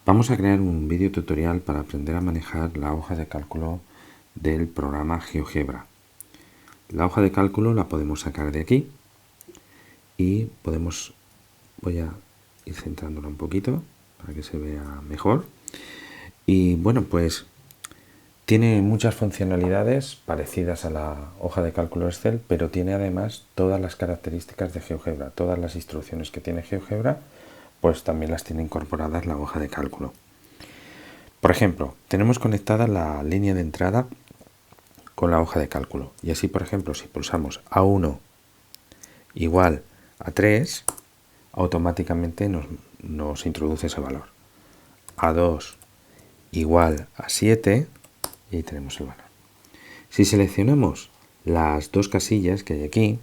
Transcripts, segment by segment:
Vamos a crear un vídeo tutorial para aprender a manejar la hoja de cálculo del programa GeoGebra. La hoja de cálculo la podemos sacar de aquí y voy a ir centrándola un poquito para que se vea mejor. Y bueno, pues tiene muchas funcionalidades parecidas a la hoja de cálculo Excel, pero tiene además todas las características de GeoGebra. Todas las instrucciones que tiene GeoGebra, pues también las tiene incorporadas la hoja de cálculo. Por ejemplo, tenemos conectada la línea de entrada con la hoja de cálculo. Y así, por ejemplo, si pulsamos A1 igual a 3, automáticamente nos introduce ese valor. A2 igual a 7, y ahí tenemos el valor. Si seleccionamos las dos casillas que hay aquí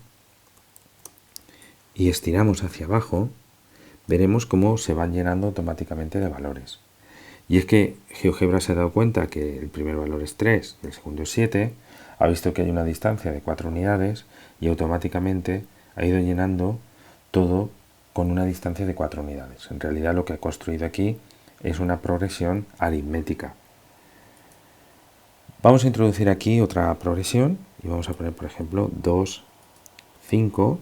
y estiramos hacia abajo, veremos cómo se van llenando automáticamente de valores. Y es que GeoGebra se ha dado cuenta que el primer valor es 3 y el segundo es 7, ha visto que hay una distancia de 4 unidades y automáticamente ha ido llenando todo con una distancia de 4 unidades. En realidad lo que ha construido aquí es una progresión aritmética. Vamos a introducir aquí otra progresión y vamos a poner, por ejemplo, 2, 5.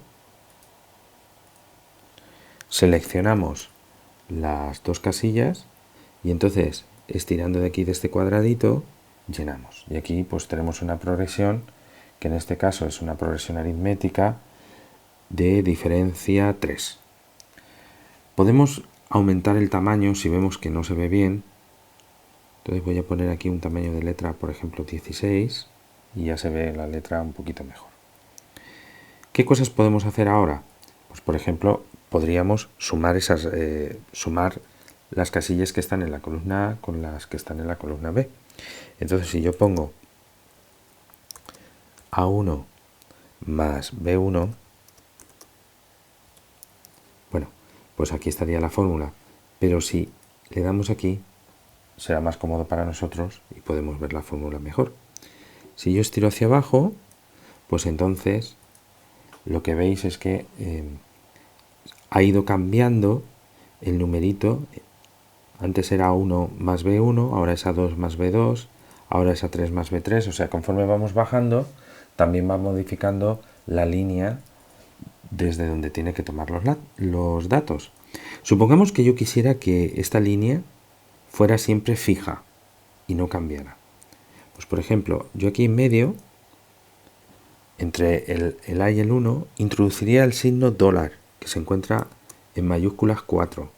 Seleccionamos las dos casillas y entonces, estirando de aquí de este cuadradito, llenamos. Y aquí pues tenemos una progresión, que en este caso es una progresión aritmética de diferencia 3. Podemos aumentar el tamaño si vemos que no se ve bien. Entonces voy a poner aquí un tamaño de letra, por ejemplo 16, y ya se ve la letra un poquito mejor. ¿Qué cosas podemos hacer ahora? Pues por ejemplo, podríamos sumar las casillas que están en la columna A con las que están en la columna B. Entonces, si yo pongo A1 más B1, bueno, pues aquí estaría la fórmula. Pero si le damos aquí, será más cómodo para nosotros y podemos ver la fórmula mejor. Si yo estiro hacia abajo, pues entonces lo que veis es que ha ido cambiando el numerito. Antes era A1 más B1, ahora es A2 más B2, ahora es A3 más B3. O sea, conforme vamos bajando, también va modificando la línea desde donde tiene que tomar los datos. Supongamos que yo quisiera que esta línea fuera siempre fija y no cambiara. Pues por ejemplo, yo aquí en medio, entre el A y el 1, introduciría el signo dólar, que se encuentra en mayúsculas 4.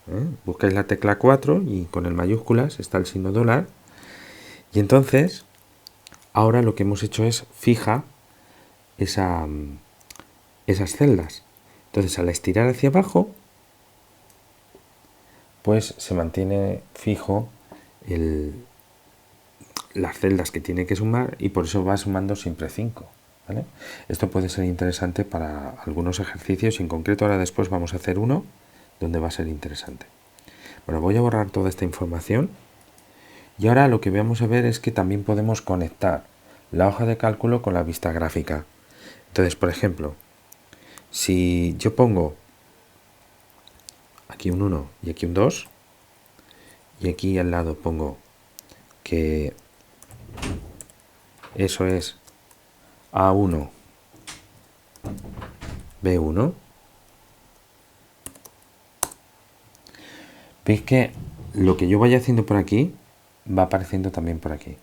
Buscáis la tecla 4 y con el mayúsculas está el signo dólar. Y entonces, ahora lo que hemos hecho es fija esas celdas. Entonces, al estirar hacia abajo, pues se mantiene fijo las celdas que tiene que sumar y por eso va sumando siempre 5. ¿vale? Esto puede ser interesante para algunos ejercicios y en concreto ahora después vamos a hacer uno donde va a ser interesante. Bueno, voy a borrar toda esta información y ahora lo que vamos a ver es que también podemos conectar la hoja de cálculo con la vista gráfica. Entonces, por ejemplo, si yo pongo aquí un 1 y aquí un 2 y aquí al lado pongo que eso es A1 B1, veis que lo que yo vaya haciendo por aquí va apareciendo también por aquí.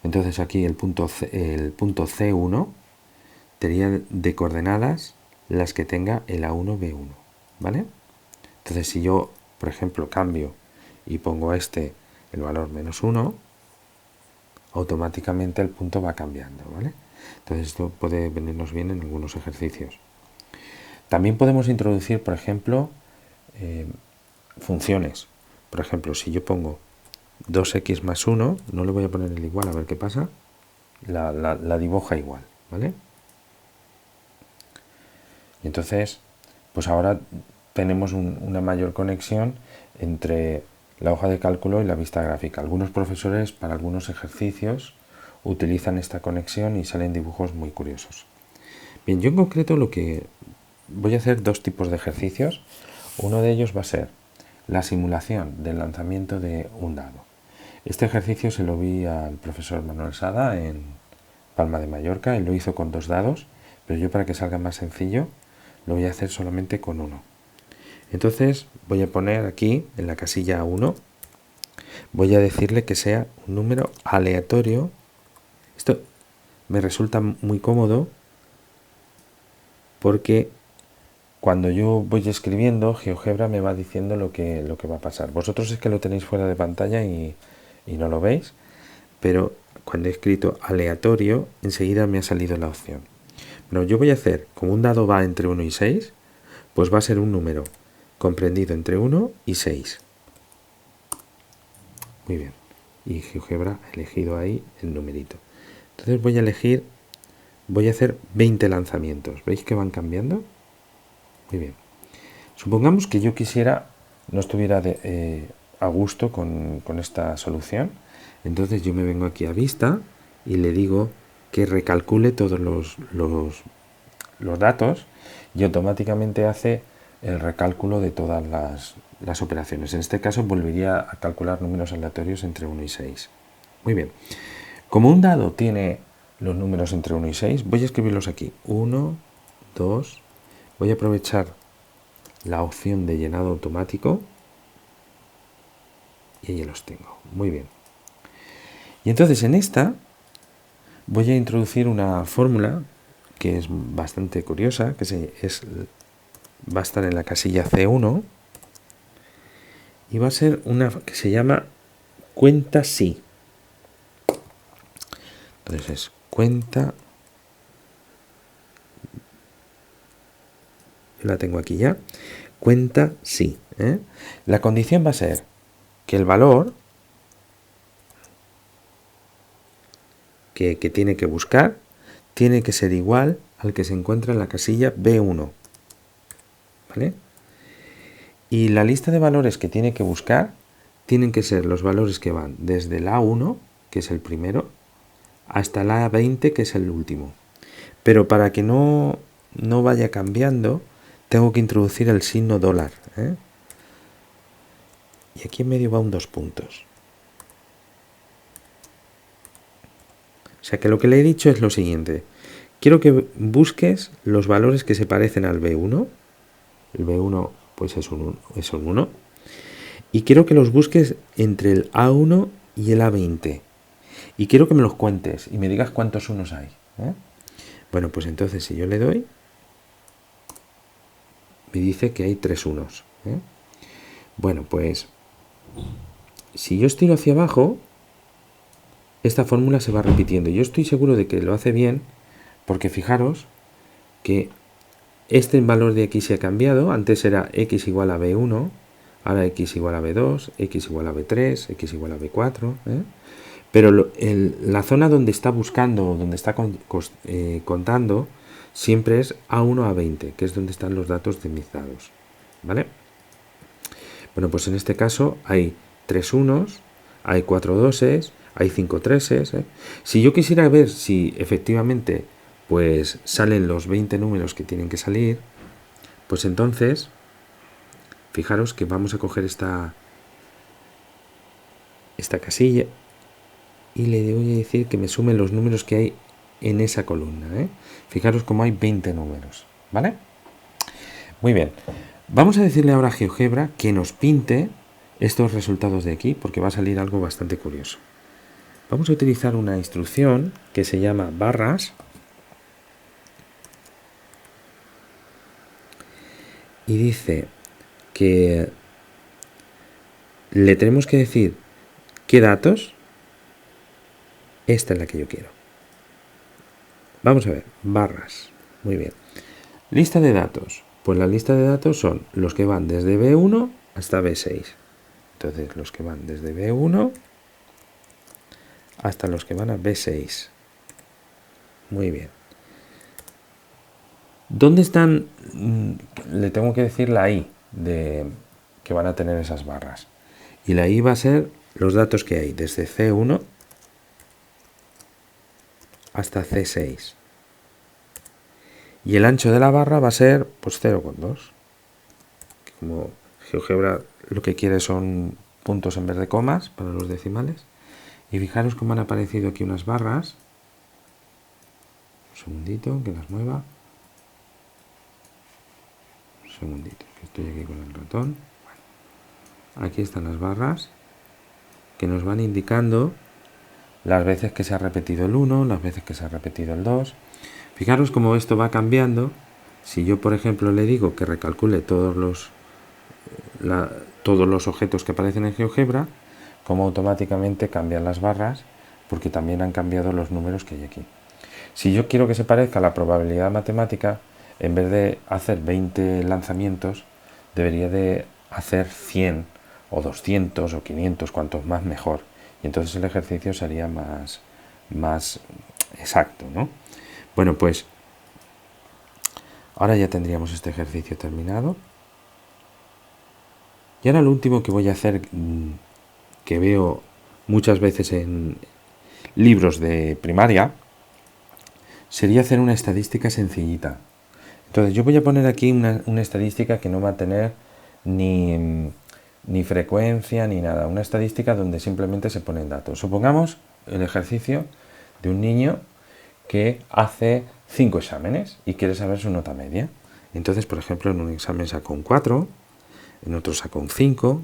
Entonces aquí el punto C1 sería de coordenadas las que tenga el A1 B1, ¿vale? Entonces si yo, por ejemplo, cambio y pongo el valor -1, automáticamente el punto va cambiando, ¿vale? Entonces esto puede venirnos bien en algunos ejercicios. También podemos introducir, por ejemplo, funciones. Por ejemplo, si yo pongo 2x más 1, no le voy a poner el igual, a ver qué pasa. La dibuja igual, ¿vale? Y entonces, pues ahora tenemos una mayor conexión entre la hoja de cálculo y la vista gráfica. Algunos profesores para algunos ejercicios utilizan esta conexión y salen dibujos muy curiosos. Bien, yo en concreto lo que voy a hacer dos tipos de ejercicios. Uno de ellos va a ser la simulación del lanzamiento de un dado. Este ejercicio se lo vi al profesor Manuel Sada en Palma de Mallorca, él lo hizo con 2 dados, pero yo, para que salga más sencillo, lo voy a hacer solamente con 1. Entonces voy a poner aquí en la casilla 1, voy a decirle que sea un número aleatorio. Esto me resulta muy cómodo porque cuando yo voy escribiendo, GeoGebra me va diciendo lo que va a pasar. Vosotros es que lo tenéis fuera de pantalla y no lo veis, pero cuando he escrito aleatorio, enseguida me ha salido la opción. Bueno, yo voy a hacer, como un dado va entre 1 y 6, pues va a ser un número comprendido entre 1 y 6. Muy bien. Y GeoGebra ha elegido ahí el numerito. Entonces voy a hacer 20 lanzamientos. ¿Veis que van cambiando? Muy bien. Supongamos que yo no estuviera a gusto con esta solución. Entonces yo me vengo aquí a vista y le digo que recalcule todos los datos y automáticamente hace el recálculo de todas las operaciones. En este caso volvería a calcular números aleatorios entre 1 y 6. Muy bien. Como un dado tiene los números entre 1 y 6, voy a escribirlos aquí. 1, 2. Voy a aprovechar la opción de llenado automático y ahí los tengo. Muy bien. Y entonces en esta voy a introducir una fórmula que es bastante curiosa, va a estar en la casilla C1 y va a ser una que se llama cuenta sí. Entonces es cuenta, yo la tengo aquí ya, cuenta sí. La condición va a ser que el valor que tiene que buscar tiene que ser igual al que se encuentra en la casilla B1. ¿Vale? Y la lista de valores que tiene que buscar tienen que ser los valores que van desde el A1, que es el primero, hasta el A20, que es el último. Pero para que no vaya cambiando, tengo que introducir el signo dólar. Y aquí en medio va un 2 puntos. O sea que lo que le he dicho es lo siguiente. Quiero que busques los valores que se parecen al B1. El B1 pues es un 1. Y quiero que los busques entre el A1 y el A20. Y quiero que me los cuentes y me digas cuántos unos hay. Bueno, pues entonces si yo le doy, me dice que hay 3 unos. Bueno, pues si yo estiro hacia abajo, esta fórmula se va repitiendo. Yo estoy seguro de que lo hace bien, porque fijaros que este valor de aquí se ha cambiado. Antes era x igual a b1, ahora x igual a b2, x igual a b3, x igual a b4. Pero la zona donde está buscando, donde está contando, siempre es A1 a 20, que es donde están los datos de mis dados. ¿Vale? Bueno, pues en este caso hay 3 unos, hay 4 doses, hay 5 treses. Si yo quisiera ver si efectivamente pues salen los 20 números que tienen que salir, pues entonces fijaros que vamos a coger esta casilla y le voy a decir que me sume los números que hay en esa columna. Fijaros cómo hay 20 números. ¿Vale? Muy bien. Vamos a decirle ahora a GeoGebra que nos pinte estos resultados de aquí, porque va a salir algo bastante curioso. Vamos a utilizar una instrucción que se llama barras y dice que le tenemos que decir qué datos. Esta es la que yo quiero. Vamos a ver, barras. Muy bien. Lista de datos. Pues la lista de datos son los que van desde B1 hasta B6. Entonces, los que van desde B1 hasta los que van a B6. Muy bien. ¿Dónde están? Le tengo que decir la I que van a tener esas barras. Y la I va a ser los datos que hay desde C1 hasta C6. Y el ancho de la barra va a ser pues 0,2. Como GeoGebra lo que quiere son puntos en vez de comas para los decimales. Y fijaros cómo han aparecido aquí unas barras. Un segundito, que las mueva. Un segundito, que estoy aquí con el ratón. Bueno, aquí están las barras que nos van indicando las veces que se ha repetido el 1, las veces que se ha repetido el 2. Fijaros cómo esto va cambiando. Si yo, por ejemplo, le digo que recalcule todos los objetos que aparecen en GeoGebra, como automáticamente cambian las barras, porque también han cambiado los números que hay aquí. Si yo quiero que se parezca a la probabilidad matemática, en vez de hacer 20 lanzamientos, debería de hacer 100 o 200 o 500, cuantos más mejor. Y entonces el ejercicio sería más exacto, ¿no? Bueno, pues ahora ya tendríamos este ejercicio terminado. Y ahora lo último que voy a hacer, que veo muchas veces en libros de primaria, sería hacer una estadística sencillita. Entonces yo voy a poner aquí una estadística que no va a tener ni frecuencia ni nada. Una estadística donde simplemente se ponen datos. Supongamos el ejercicio de un niño que hace 5 exámenes y quiere saber su nota media. Entonces, por ejemplo, en un examen sacó un 4, en otro sacó un 5,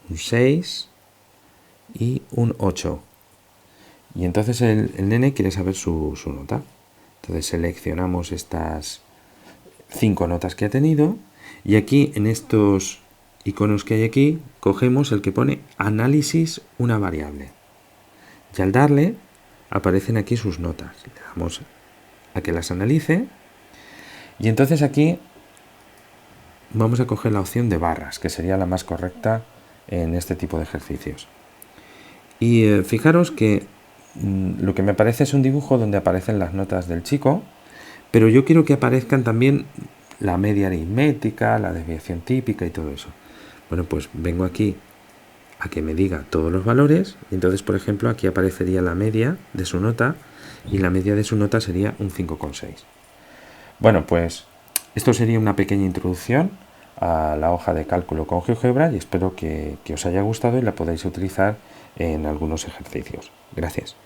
un 6 y un 8. Y entonces el nene quiere saber su nota. Entonces seleccionamos estas 5 notas que ha tenido y aquí en estos iconos que hay aquí cogemos el que pone análisis una variable. Y al darle aparecen aquí sus notas. Le damos a que las analice y entonces aquí vamos a coger la opción de barras, que sería la más correcta en este tipo de ejercicios. Y fijaros que lo que me parece es un dibujo donde aparecen las notas del chico, pero yo quiero que aparezcan también la media aritmética, la desviación típica y todo eso. Bueno, pues vengo aquí a que me diga todos los valores y entonces, por ejemplo, aquí aparecería la media de su nota y la media de su nota sería un 5,6. Bueno, pues esto sería una pequeña introducción a la hoja de cálculo con GeoGebra y espero que os haya gustado y la podáis utilizar en algunos ejercicios. Gracias.